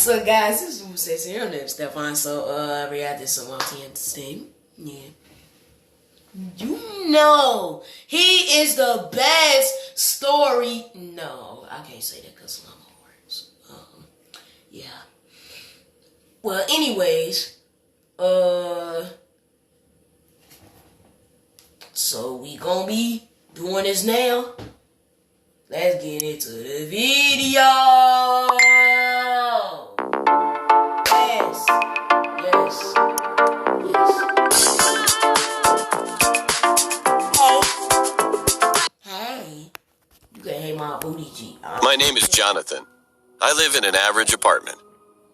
So guys, this is who says here on there, Stefan. So we had this on team. Yeah. You know he is the best story. No, I can't say that because I'm words. Yeah. Well, anyways, so we gonna be doing this now. Let's get into the video. Yes. Hey. You can hate my booty G. My name is Jonathan. I live in an average apartment.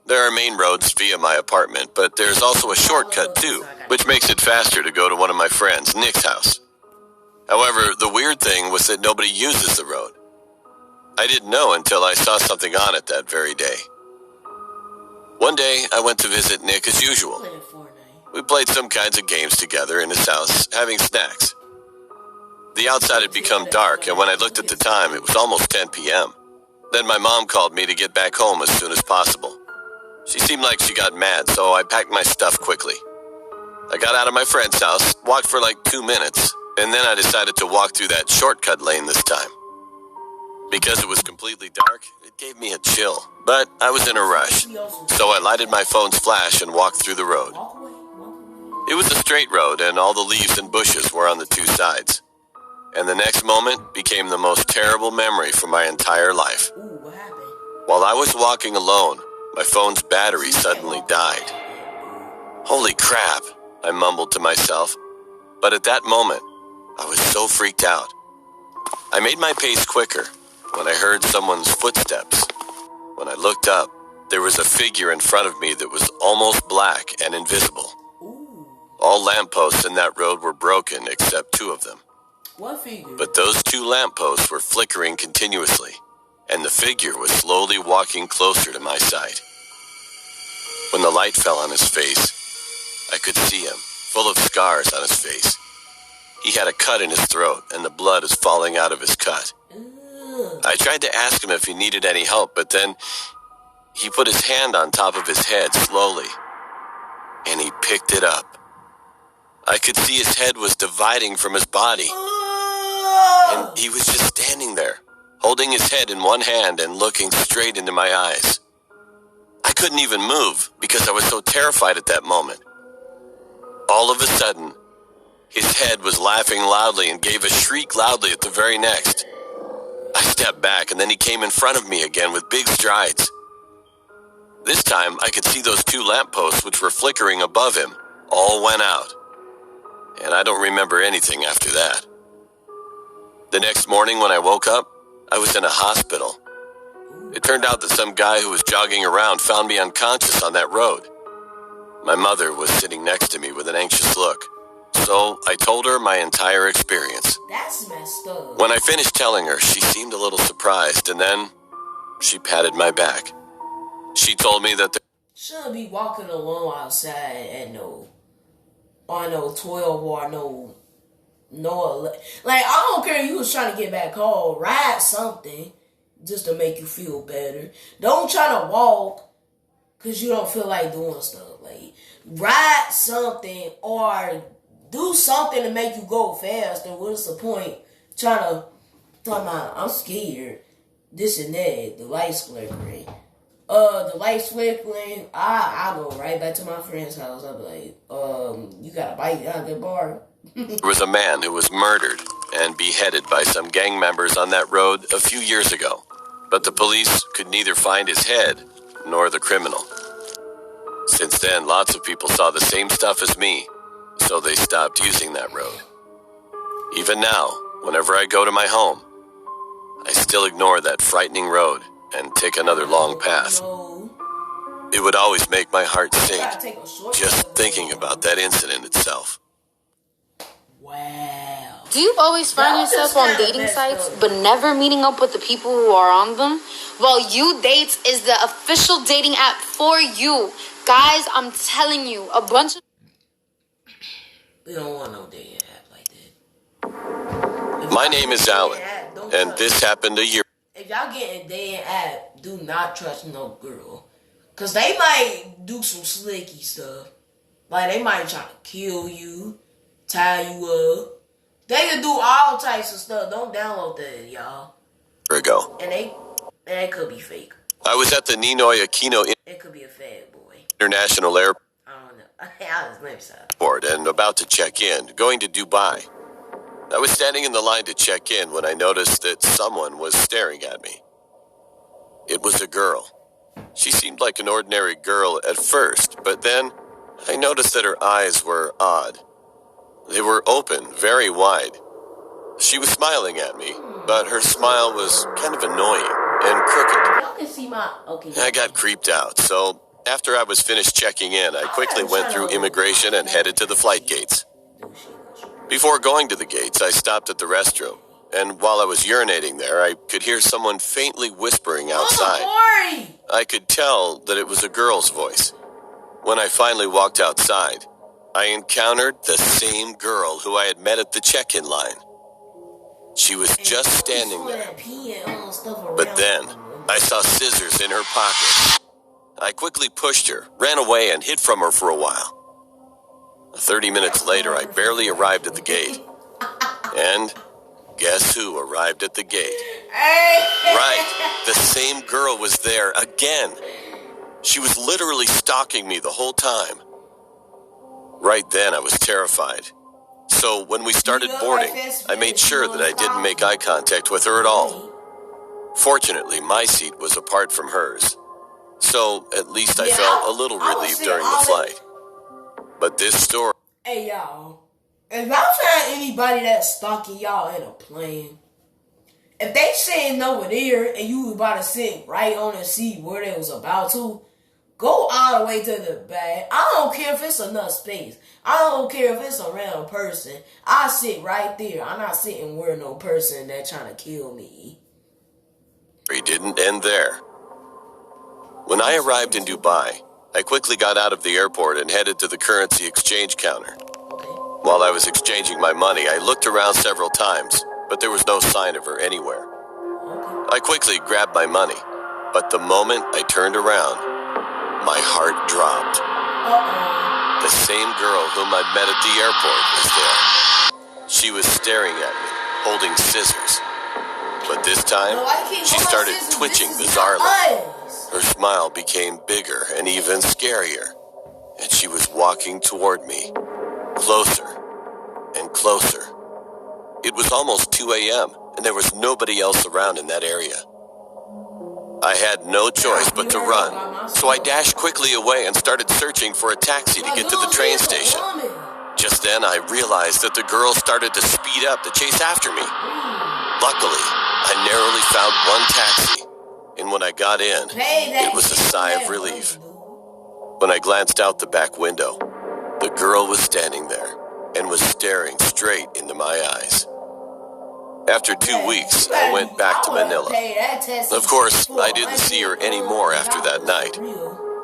There are main roads via my apartment, but there's also a shortcut too, which makes it faster to go to one of my friends, Nick's house. However, the weird thing was that nobody uses the road. I didn't know until I saw something on it that very day. One day, I went to visit Nick as usual. We played some kinds of games together in his house, having snacks. The outside had become dark, and when I looked at the time, it was almost 10 p.m. Then my mom called me to get back home as soon as possible. She seemed like she got mad, so I packed my stuff quickly. I got out of my friend's house, walked for like 2 minutes, and then I decided to walk through that shortcut lane this time. Because it was completely dark, it gave me a chill, but I was in a rush, so I lighted my phone's flash and walked through the road. It was a straight road, and all the leaves and bushes were on the two sides. And the next moment became the most terrible memory for my entire life. While I was walking alone, my phone's battery suddenly died. Holy crap, I mumbled to myself. But at that moment, I was so freaked out. I made my pace quicker when I heard someone's footsteps. When I looked up, there was a figure in front of me that was almost black and invisible. All lampposts in that road were broken except 2 of them. What figure? But those 2 lampposts were flickering continuously, and the figure was slowly walking closer to my side. When the light fell on his face, I could see him, full of scars on his face. He had a cut in his throat, and the blood is falling out of his cut. I tried to ask him if he needed any help, but then he put his hand on top of his head slowly, and he picked it up. I could see his head was dividing from his body, and he was just standing there, holding his head in one hand and looking straight into my eyes. I couldn't even move because I was so terrified at that moment. All of a sudden, his head was laughing loudly and gave a shriek loudly at the very next. I stepped back, and then he came in front of me again with big strides. This time, I could see those 2 lampposts which were flickering above him all went out. And I don't remember anything after that. The next morning when I woke up, I was in a hospital. It turned out that some guy who was jogging around found me unconscious on that road. My mother was sitting next to me with an anxious look. So I told her my entire experience. That's messed up. When I finished telling her, she seemed a little surprised, and then she patted my back. She told me that shouldn't be walking alone outside at no 12 or no, like, I don't care if you was trying to get back home, ride something just to make you feel better. Don't try to walk because you don't feel like doing stuff. Like, ride something or do something to make you go faster. What's the point trying to talk about, I'm scared, this and that, the lights flickering. The lights flickering, I go right back to my friend's house. I'll be like, you got a bite out of the bar? there was a man who was murdered and beheaded by some gang members on that road a few years ago. But the police could neither find his head nor the criminal. Since then, lots of people saw the same stuff as me, so they stopped using that road. Even now, whenever I go to my home, I still ignore that frightening road and take another long path. It would always make my heart sink just thinking about that incident itself. Wow. Do you always find yourself on dating sites but never meeting up with the people who are on them? Well, You Dates is the official dating app for you. Guys, I'm telling you, a bunch of... We don't want no dating app like that. My name is Alan, and this happened a year. If y'all get a dating app, do not trust no girl. Cause they might do some slicky stuff. Like they might try to kill you, tie you up. They can do all types of stuff. Don't download that, y'all. Ago. And they could be fake. I was at the Ninoy Aquino It could be a fat boy. International Airport I don't know. I was maybe so. and about to check in, going to Dubai. I was standing in the line to check in when I noticed that someone was staring at me. It was a girl. She seemed like an ordinary girl at first, but then I noticed that her eyes were odd. They were open, very wide. She was smiling at me, but her smile was kind of annoying and crooked. Y'all can see my... Okay. I got creeped out, so after I was finished checking in, I quickly went through immigration and headed to the flight gates. Before going to the gates, I stopped at the restroom, and while I was urinating there, I could hear someone faintly whispering outside. I could tell that it was a girl's voice. When I finally walked outside, I encountered the same girl who I had met at the check-in line. She was just standing there. But then, I saw scissors in her pocket. I quickly pushed her, ran away, and hid from her for a while. 30 minutes later, I barely arrived at the gate. And guess who arrived at the gate? Right, the same girl was there again. She was literally stalking me the whole time. Right then, I was terrified. So when we started boarding, I made sure that I didn't make eye contact with her at all. Fortunately, my seat was apart from hers. So at least I felt a little relieved during the flight. But this story... Hey, y'all. If y'all find anybody that's stalking y'all in a plane, if they sitting over there and you was about to sit right on the seat where they was about to, go all the way to the back. I don't care if it's enough space. I don't care if it's a random person. I sit right there. I'm not sitting where no person that trying to kill me. It didn't end there. When I arrived in Dubai, I quickly got out of the airport and headed to the currency exchange counter. While I was exchanging my money, I looked around several times, but there was no sign of her anywhere. I quickly grabbed my money, but the moment I turned around, my heart dropped. The same girl whom I'd met at the airport was there. She was staring at me, holding scissors. But this time, she started twitching bizarrely. Her smile became bigger and even scarier, and she was walking toward me, closer and closer. It was almost 2 a.m., and there was nobody else around in that area. I had no choice but to run, so I dashed quickly away and started searching for a taxi to get to the train station. Just then, I realized that the girl started to speed up to chase after me. Luckily, I narrowly found one taxi, and when I got in, it was a sigh of relief. When I glanced out the back window, the girl was standing there and was staring straight into my eyes. After 2 weeks, I went back to Manila. Of course, I didn't see her anymore after that night.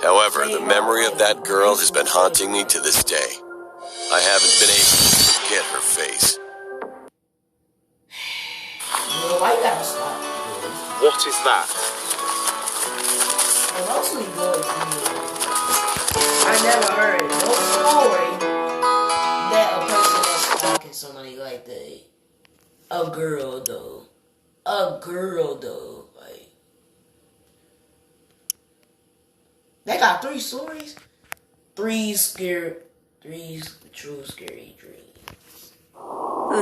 However, the memory of that girl has been haunting me to this day. I haven't been able to forget her face. Why you gotta stop? What is that? I never heard no story that a person was stalking somebody like that. A girl though. Like, they got 3 stories. 3 true scary dreams.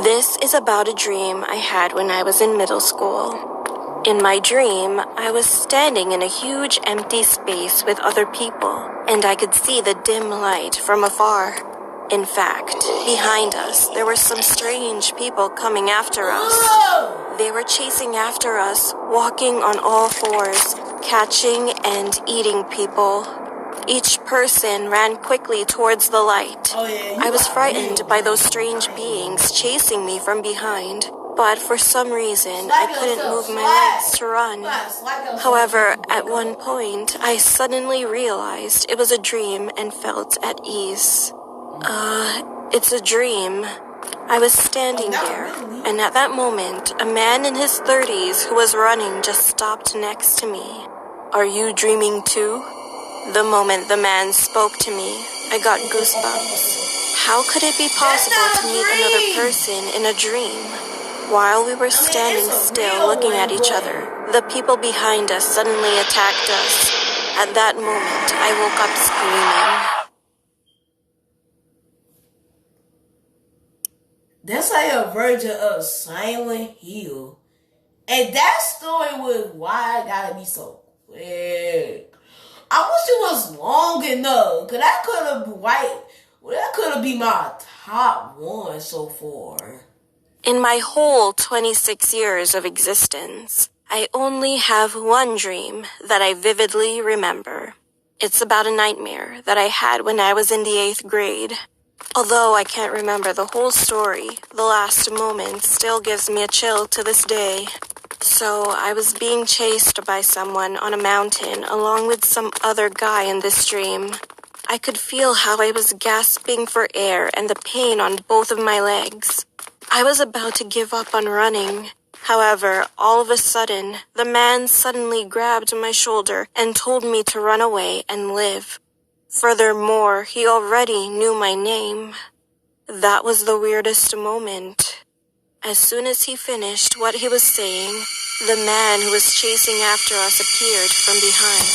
This is about a dream I had when I was in middle school. In my dream, I was standing in a huge empty space with other people, and I could see the dim light from afar. In fact, behind us, there were some strange people coming after us. They were chasing after us, walking on all fours, catching and eating people. Each person ran quickly towards the light. I was frightened by those strange beings chasing me from behind, but for some reason, I couldn't move my legs to run. However, at one point, I suddenly realized it was a dream and felt at ease. It's a dream. I was standing there, and at that moment, a man in his 30s who was running just stopped next to me. Are you dreaming too? The moment the man spoke to me, I got goosebumps. How could it be possible to meet another person in a dream? While we were standing still looking at each other, the people behind us suddenly attacked us. At that moment, I woke up screaming. That's like a version of Silent Hill. And that story was why I gotta be so quick. I wish it was long enough, cause that could have been my top one so far. In my whole 26 years of existence, I only have one dream that I vividly remember. It's about a nightmare that I had when I was in the 8th grade. Although I can't remember the whole story, the last moment still gives me a chill to this day. So I was being chased by someone on a mountain along with some other guy in this dream. I could feel how I was gasping for air and the pain on both of my legs. I was about to give up on running. However, all of a sudden, the man suddenly grabbed my shoulder and told me to run away and live. Furthermore, he already knew my name. That was the weirdest moment. As soon as he finished what he was saying, the man who was chasing after us appeared from behind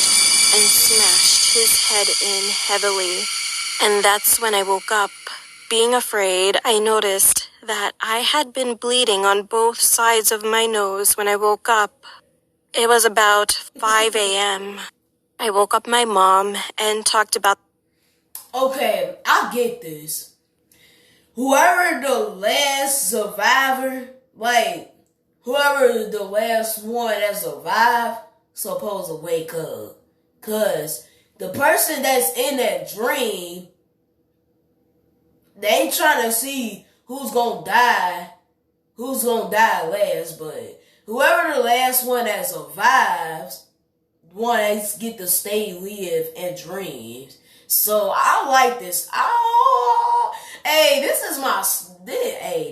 and smashed his head in heavily. And that's when I woke up. Being afraid, I noticed that I had been bleeding on both sides of my nose when I woke up. It was about 5 a.m. I woke up my mom and talked about... Okay, I get this. Whoever the last survivor, whoever the last one that survived, supposed to wake up. Cause the person that's in that dream, they ain't trying to see who's gonna die last, but whoever the last one that survives, one that get to stay live and dreams. So I like this.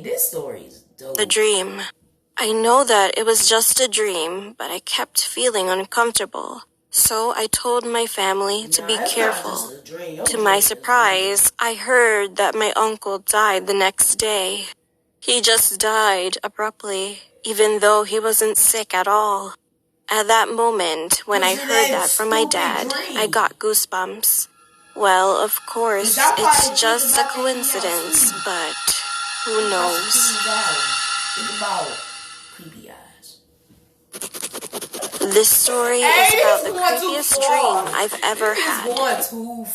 This story is dope. The dream. I know that it was just a dream, but I kept feeling uncomfortable. So I told my family to be careful. To my surprise, I heard that my uncle died the next day. He just died abruptly, even though he wasn't sick at all. At that moment, when I heard that from my dad, I got goosebumps. Well, of course, it's just a coincidence, but who knows? Think about creepy eyes. This story is about the creepiest dream I've ever had.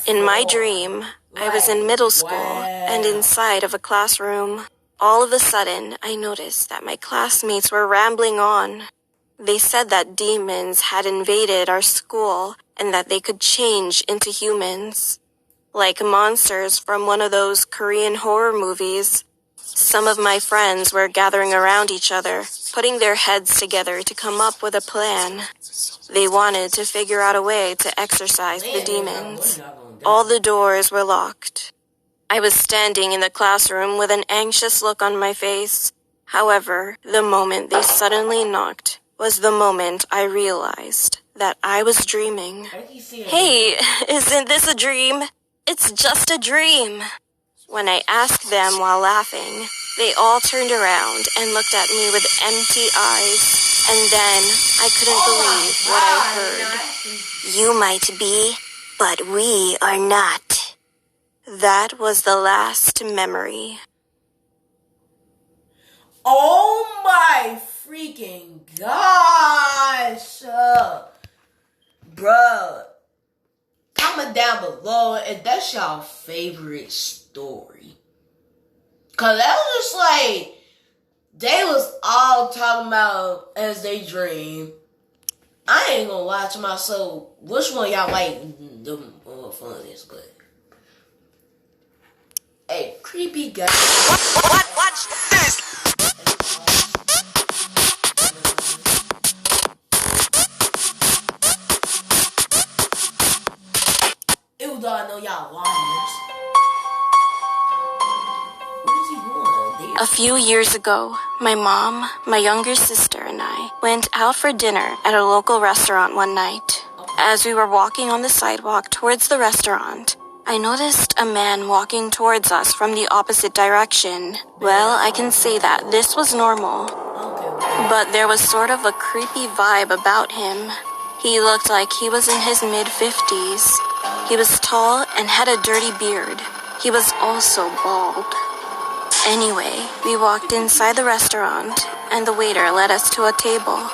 In my dream, I was in middle school and inside of a classroom. All of a sudden, I noticed that my classmates were rambling on. They said that demons had invaded our school and that they could change into humans. Like monsters from one of those Korean horror movies. Some of my friends were gathering around each other, putting their heads together to come up with a plan. They wanted to figure out a way to exorcise the demons. All the doors were locked. I was standing in the classroom with an anxious look on my face. However, the moment they suddenly knocked was the moment I realized that I was dreaming. Hey, isn't this a dream? It's just a dream. When I asked them while laughing, they all turned around and looked at me with empty eyes. And then I couldn't believe what I heard. You might be, but we are not. That was the last memory. Oh my freaking gosh. Bruh. Comment down below if that's your favorite story. Cause that was just like, they was all talking about as they dream. I ain't gonna lie to myself. Which one y'all like the funniest? But hey, creepy guy. Watch this. Even though I know y'all liars. What is he doing? A few years ago, my mom, my younger sister, and I went out for dinner at a local restaurant one night. As we were walking on the sidewalk towards the restaurant, I noticed a man walking towards us from the opposite direction. Well, I can say that this was normal, but there was sort of a creepy vibe about him. He looked like he was in his mid-50s. He was tall and had a dirty beard. He was also bald. Anyway, we walked inside the restaurant, and the waiter led us to a table.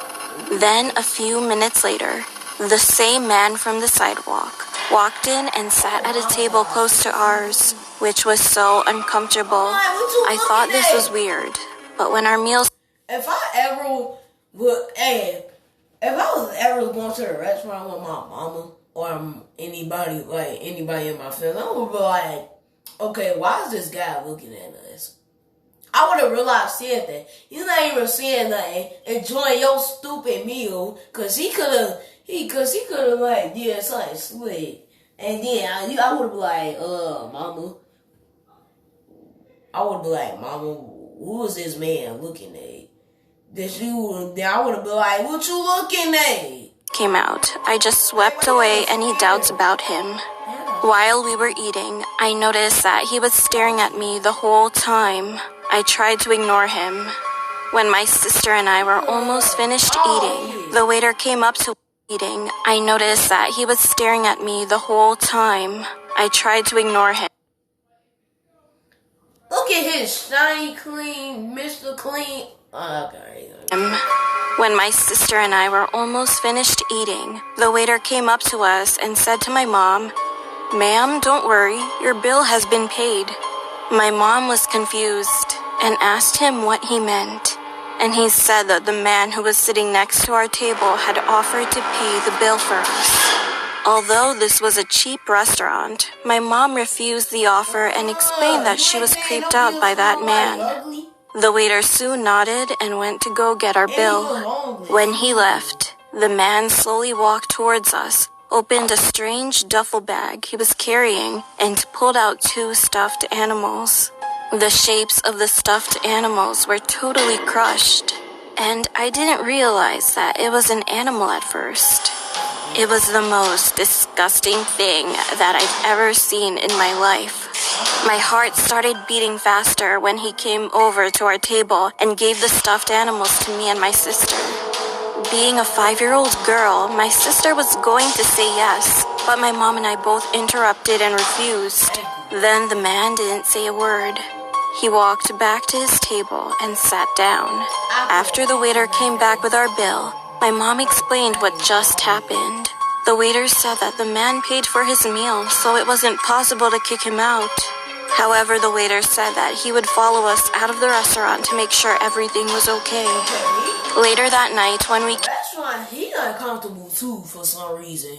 Then, a few minutes later, the same man from the sidewalk walked in and sat at a table close to ours, which was so uncomfortable. I thought this was weird, but when our meals... If I was ever going to a restaurant with my mama or anybody in my family, I would be like, okay, why is this guy looking at us? I would have realized that he's not even saying nothing, enjoying your stupid meal, cause he could have like did something slick, and then I would have been like, mama. I would be like, mama, who is this man looking at? Then I would have been like, what you looking at? Came out. I just swept away any doubts about him. While we were eating, I noticed that he was staring at me the whole time. I tried to ignore him. When my sister and I were almost finished eating, the waiter came up to eating. I noticed that he was staring at me the whole time. I tried to ignore him. Look at his shiny, clean, Mr. Clean. Okay. When my sister and I were almost finished eating, the waiter came up to us and said to my mom, "Ma'am, don't worry, your bill has been paid." My mom was confused and asked him what he meant, and he said that the man who was sitting next to our table had offered to pay the bill for us. Although this was a cheap restaurant, my mom refused the offer and explained that she was creeped out by that man. The waiter soon nodded and went to go get our bill. When he left, the man slowly walked towards us, opened a strange duffel bag he was carrying, and pulled out 2 stuffed animals. The shapes of the stuffed animals were totally crushed, and I didn't realize that it was an animal at first. It was the most disgusting thing that I've ever seen in my life. My heart started beating faster when he came over to our table and gave the stuffed animals to me and my sister. Being a 5-year-old girl, my sister was going to say yes, but my mom and I both interrupted and refused. Then the man didn't say a word. He walked back to his table and sat down. After the waiter came back with our bill, my mom explained what just happened. The waiter said that the man paid for his meal, so it wasn't possible to kick him out. However, the waiter said that he would follow us out of the restaurant to make sure everything was okay. Later that night, when we... Restaurant, he uncomfortable too for some reason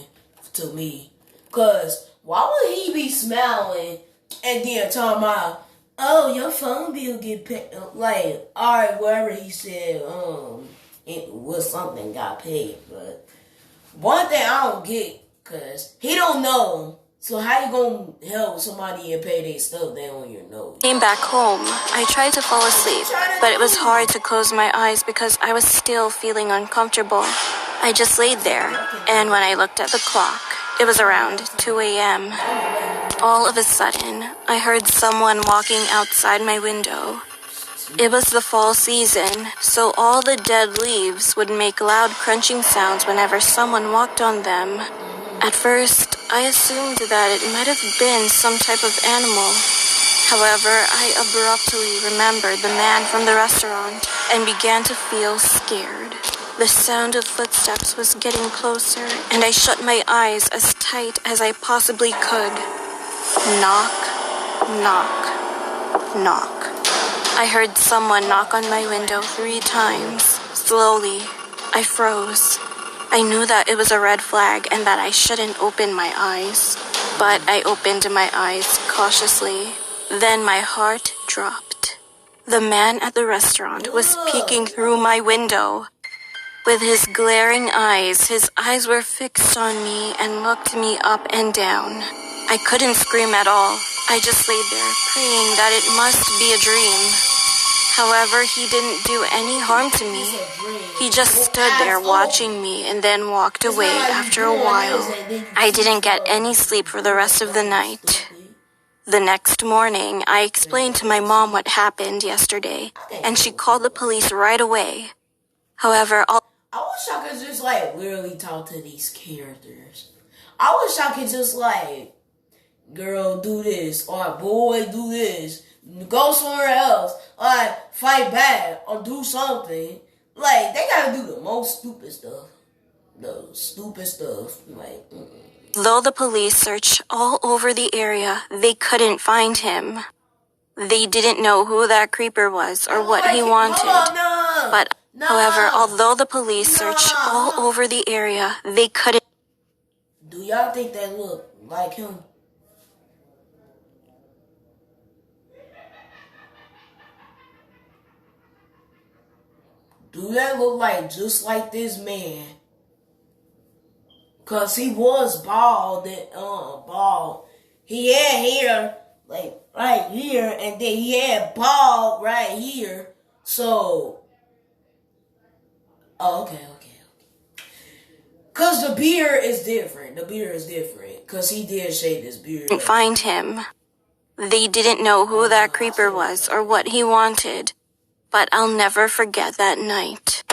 to me. Cause why would he be smiling and then talking about, oh, your phone bill get paid? Like, alright, whatever he said, it was something got paid, but one thing I don't get, cause he don't know. So how you gonna help somebody and pay their stuff they on your nose? Came back home. I tried to fall asleep, but it was hard to close my eyes because I was still feeling uncomfortable. I just laid there, and when I looked at the clock, it was around 2 a.m. All of a sudden, I heard someone walking outside my window. It was the fall season, so all the dead leaves would make loud crunching sounds whenever someone walked on them. At first, I assumed that it might have been some type of animal. However, I abruptly remembered the man from the restaurant and began to feel scared. The sound of footsteps was getting closer, and I shut my eyes as tight as I possibly could. Knock, knock, knock. I heard someone knock on my window 3 times. Slowly, I froze. I knew that it was a red flag and that I shouldn't open my eyes. But I opened my eyes cautiously. Then my heart dropped. The man at the restaurant was peeking through my window. With his glaring eyes, his eyes were fixed on me and looked me up and down. I couldn't scream at all. I just laid there, praying that it must be a dream. However, he didn't do any harm to me. He just stood there watching me and then walked away after a while. I didn't get any sleep for the rest of the night. The next morning, I explained to my mom what happened yesterday, and she called the police right away. However, I wish I could just, like, literally talk to these characters. I wish I could just, like, girl, do this, or boy, do this, go somewhere else, or fight back, or do something. Like, they gotta do the most stupid stuff. The stupid stuff. Like, Though the police searched all over the area, they couldn't find him. They didn't know who that creeper was or what he wanted. However, although the police searched all over the area, they couldn't. Do y'all think that look like him? Do that look like just like this man? Cause he was bald, bald. He had hair like right here, and then he had bald right here. So, okay. Cause the beard is different. Cause he did shave his beard. Find him. They didn't know who that creeper was or what he wanted. But I'll never forget that night.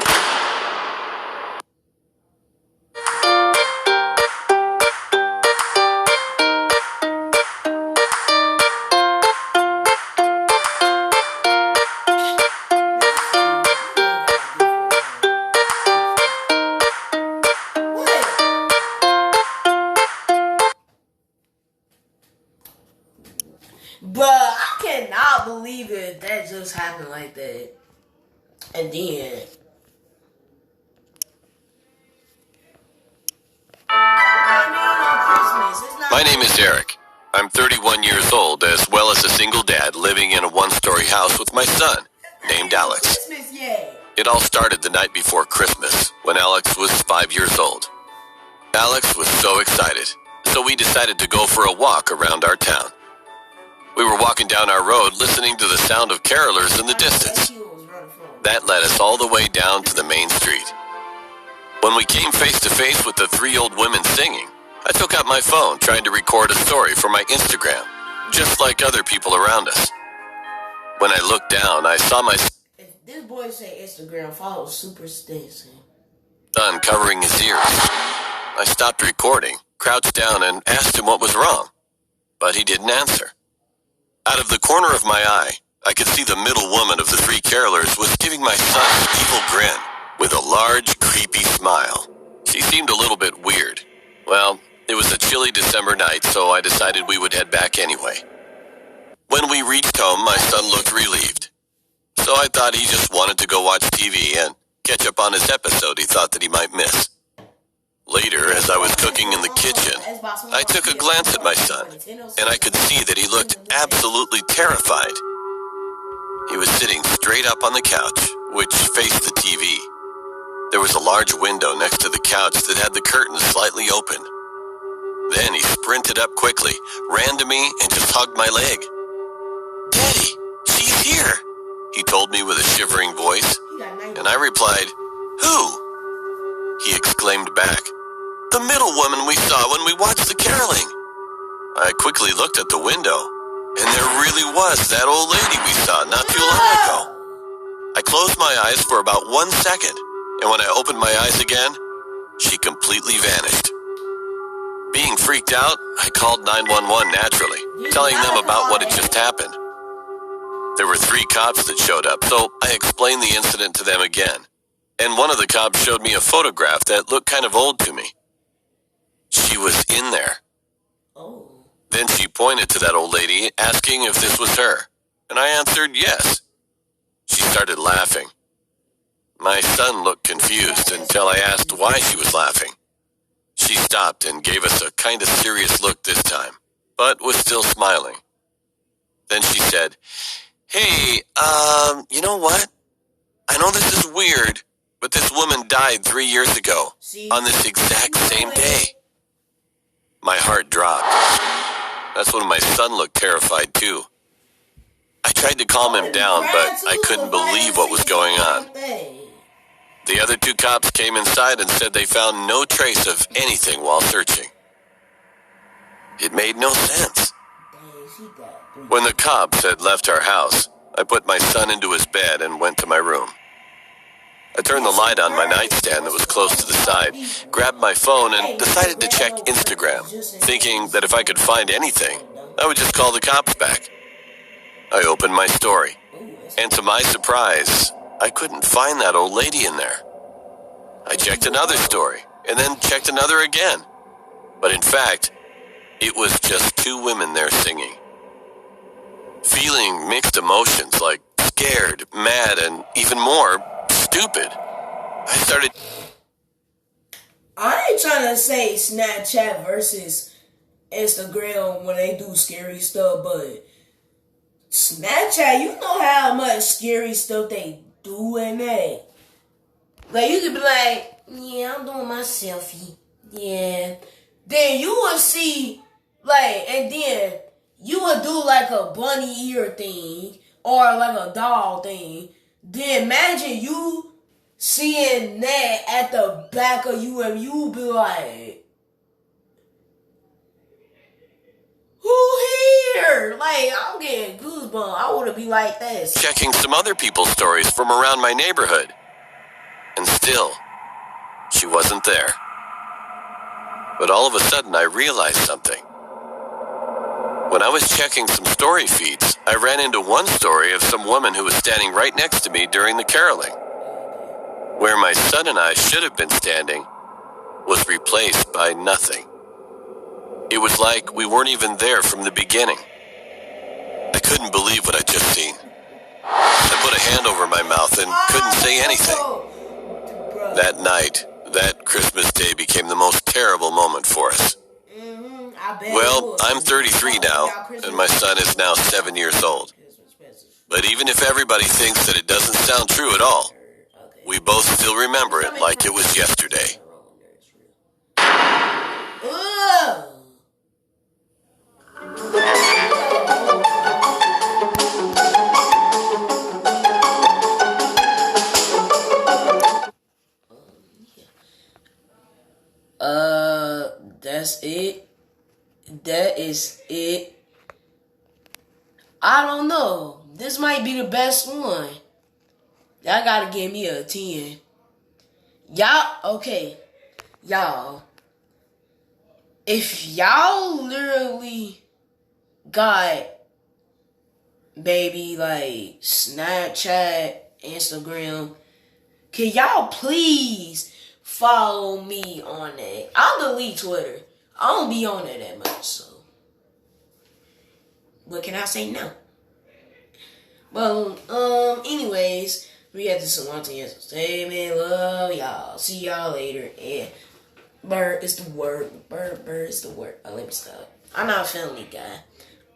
Bruh, I cannot believe it. That just happened like that. And then... My name is Eric. I'm 31 years old, as well as a single dad living in a one-story house with my son, named Alex. It all started the night before Christmas, when Alex was 5 years old. Alex was so excited, so we decided to go for a walk around our town. We were walking down our road listening to the sound of carolers in the distance. That led us all the way down to the main street. When we came face to face with the three old women singing, I took out my phone trying to record a story for my Instagram, just like other people around us. When I looked down, I saw my If this boy say Instagram, follow Super Stacy. son covering his ears. I stopped recording, crouched down, and asked him what was wrong, but he didn't answer. Out of the corner of my eye, I could see the middle woman of the three carolers was giving my son an evil grin with a large, creepy smile. She seemed a little bit weird. Well, it was a chilly December night, so I decided we would head back anyway. When we reached home, my son looked relieved. So I thought he just wanted to go watch TV and catch up on his episode he thought that he might miss. Later, as I was cooking in the kitchen, I took a glance at my son, and I could see that he looked absolutely terrified. He was sitting straight up on the couch, which faced the TV. There was a large window next to the couch that had the curtains slightly open. Then he sprinted up quickly, ran to me, and just hugged my leg. "Daddy, she's here," he told me with a shivering voice, and I replied, "Who?" He exclaimed back, "The middle woman we saw when we watched the caroling." I quickly looked at the window, and there really was that old lady we saw not too long ago. I closed my eyes for about 1 second, and when I opened my eyes again, she completely vanished. Being freaked out, I called 911 naturally, telling them about what had just happened. There were 3 cops that showed up, so I explained the incident to them again, and one of the cops showed me a photograph that looked kind of old to me. She was in there. Then she pointed to that old lady, asking if this was her, and I answered yes. She started laughing. My son looked confused until I asked why she was laughing. She stopped and gave us a kind of serious look this time, but was still smiling. Then she said, "Hey, you know what? I know this is weird, but this woman died 3 years ago, on this exact same day." My heart dropped. That's when my son looked terrified too. I tried to calm him down, but I couldn't believe what was going on. The other 2 cops came inside and said they found no trace of anything while searching. It made no sense. When the cops had left our house, I put my son into his bed and went to my room. I turned the light on my nightstand that was close to the side, grabbed my phone, and decided to check Instagram, thinking that if I could find anything, I would just call the cops back. I opened my story, and to my surprise, I couldn't find that old lady in there. I checked another story, and then checked another again. But in fact, it was just 2 women there singing. Feeling mixed emotions like scared, mad, and even more stupid, I started... I ain't trying to say Snapchat versus Instagram when they do scary stuff, but Snapchat, you know how much scary stuff they do in that. Like, you could be like, yeah, I'm doing my selfie. Yeah. Then you would see, like, and then you would do like a bunny ear thing or like a doll thing. Then imagine you seeing that at the back of you and you would be like, who here? Like, I'm getting goosebumps. I would be like this. Checking some other people's stories from around my neighborhood. And still, she wasn't there. But all of a sudden, I realized something. When I was checking some story feeds, I ran into one story of some woman who was standing right next to me during the caroling. Where my son and I should have been standing was replaced by nothing. It was like we weren't even there from the beginning. I couldn't believe what I'd just seen. I put a hand over my mouth and couldn't say anything. That night, that Christmas day became the most terrible moment for us. Well, I'm 33 now, and my son is now 7 years old. But even if everybody thinks that it doesn't sound true at all, we both still remember it like it was yesterday. That's it. That is it. I don't know. This might be the best one. Y'all gotta give me a 10. Y'all. If y'all literally got baby like Snapchat, Instagram, can y'all please follow me on that? I'll delete Twitter. I don't be on there that much, so what can I say now? Well, anyways, we had this one to entertainment. Love y'all. See y'all later. And bird is the word. Bird is the word. Oh, let me stop. I'm not a family guy.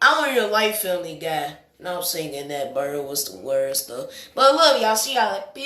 I'm a real life family guy. And I'm singing that bird was the word stuff. But I love y'all. See y'all. Peace.